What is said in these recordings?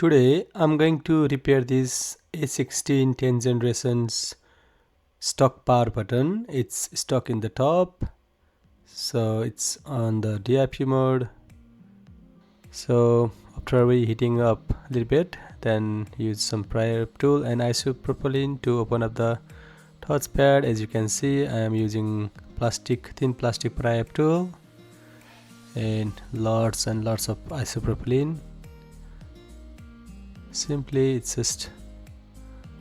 Today I'm going to repair this a16 10th generation's stock power button. It's stuck in the top, so it's on the DFU mode. So after reheating up a little bit, then use some pry up tool and isopropylene to open up the touchpad. As you can see, I am using thin plastic pry up tool and lots of isopropylene. Simply it's just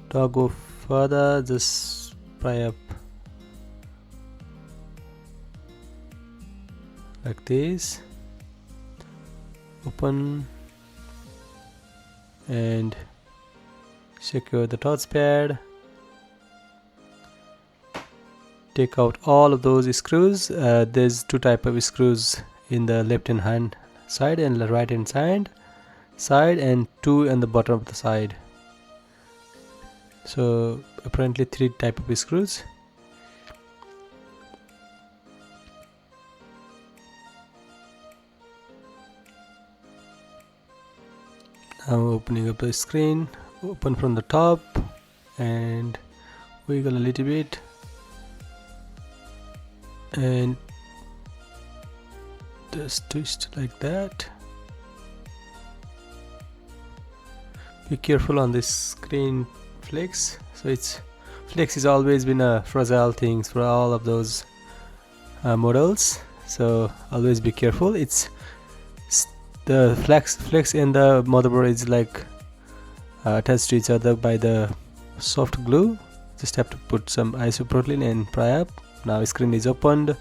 don't go further, just pry up like this, open and secure the touchpad. Take out all of those screws. There's two types of screws in the left hand side and the right hand side, and two on the bottom of the side. So apparently three types of screws. Now opening up the screen, open from the top and wiggle a little bit and just twist like that. Be careful on this screen flex. So flex has always been a fragile thing for all of those models, so always be careful. It's the flex and the motherboard is like attached to each other by the soft glue. Just have to put some isopropylene and pry up. Now screen is opened,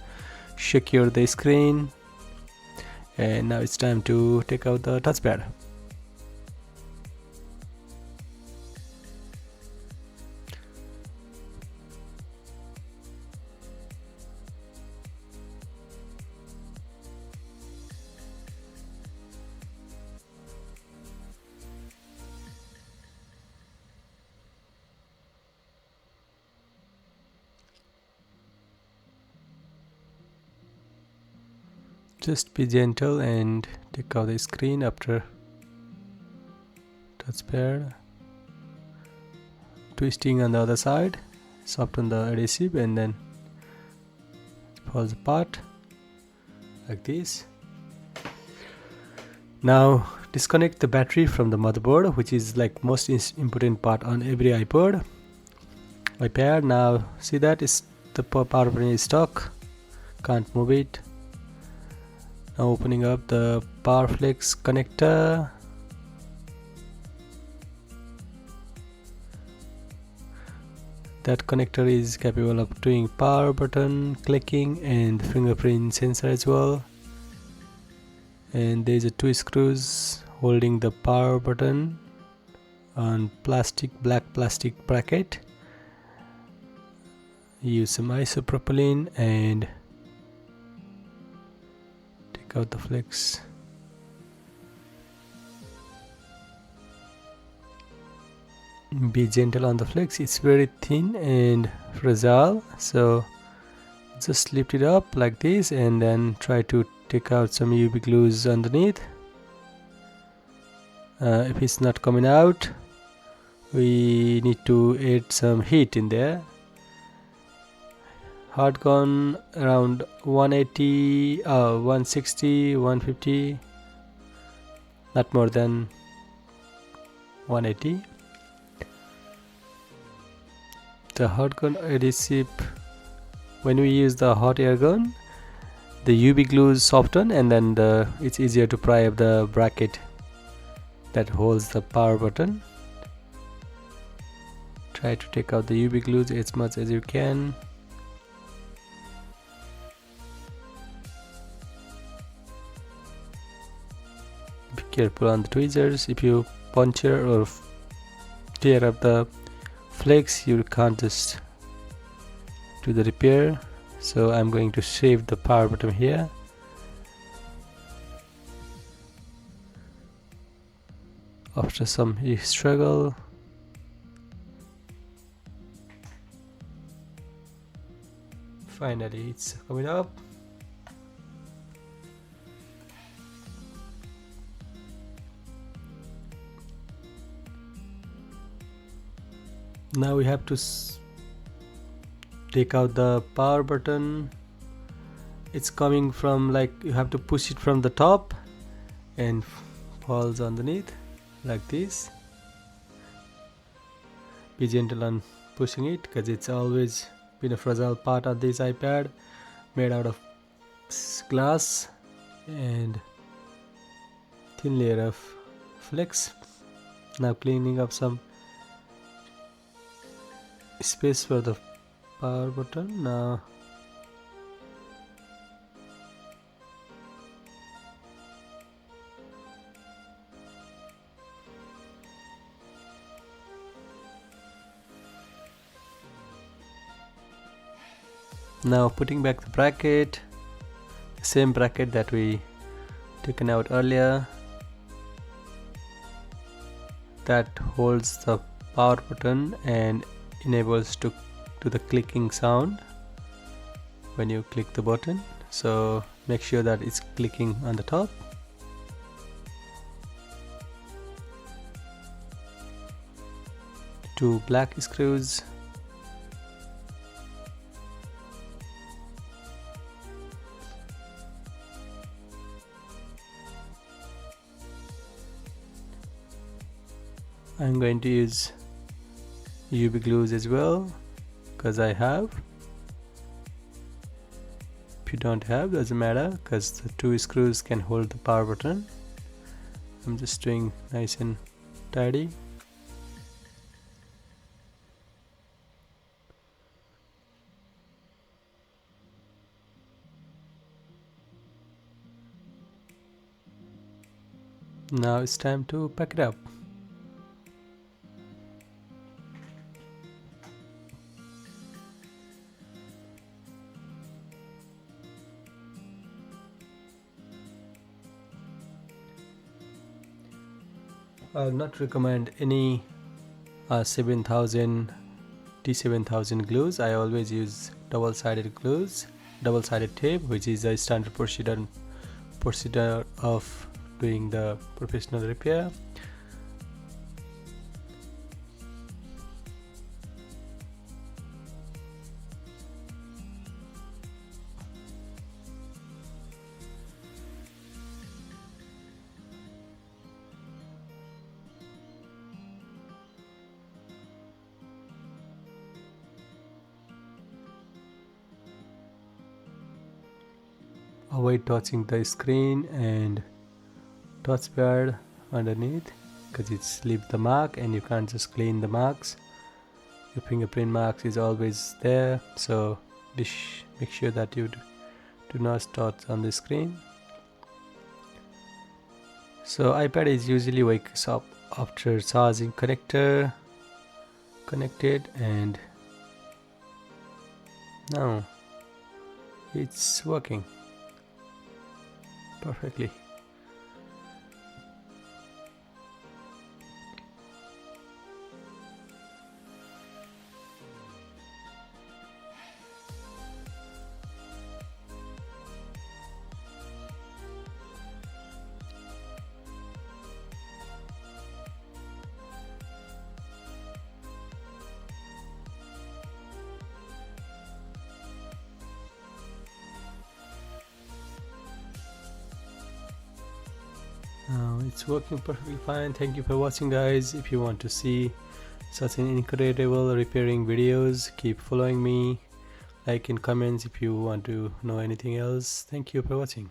secure the screen, and now it's time to take out the touchpad. Just be gentle and take out the screen after touchpad. Twisting on the other side, soften the adhesive and then it falls apart like this. Now disconnect the battery from the motherboard, which is like most important part on every iPad. Now see that the power button is stuck, can't move it. Now opening up the power flex connector. That connector is capable of doing power button clicking and fingerprint sensor as well. And there's a two screws holding the power button on black plastic bracket. Use some isopropylene and take out the flex. Be gentle on the flex, it's very thin and fragile, so just lift it up like this and then try to take out some UV glues underneath. If it's not coming out, we need to add some heat in there. Hard gun around 180, 160, 150, not more than 180. The hot gun adhesive, when we use the hot air gun, the UV glues soften and then it's easier to pry up the bracket that holds the power button. Try to take out the UV glues as much as you can. Be careful on the tweezers. If you puncture or tear up the flex, you can't just do the repair. So I'm going to save the power button here. After some struggle, finally it's coming up. Now we have to take out the power button. It's coming from, like, you have to push it from the top and falls underneath like this. Be gentle on pushing it because it's always been a fragile part of this iPad, made out of glass and thin layer of flex. Now cleaning up some space for the power button. Now putting back the bracket, the same bracket that we taken out earlier, that holds the power button and enables to the clicking sound when you click the button. So make sure that it's clicking on the top. Two black screws. I'm going to use UV glues as well because I have. If you don't have, doesn't matter because the two screws can hold the power button. I'm just doing nice and tidy. Now it's time to pack it up. I would not recommend any 7000 T7000 glues. I always use double-sided glues, double-sided tape, which is a standard procedure of doing the professional repair. Avoid touching the screen and touchpad underneath because it's leave the mark and you can't just clean the marks. Your fingerprint marks is always there, so make sure that you do not touch on the screen. So iPad is usually wakes up after charging connector connected, and now it's working perfectly. It's working perfectly fine. Thank you for watching, guys. If you want to see such an incredible repairing videos, keep following me. Like in comments if you want to know anything else. Thank you for watching.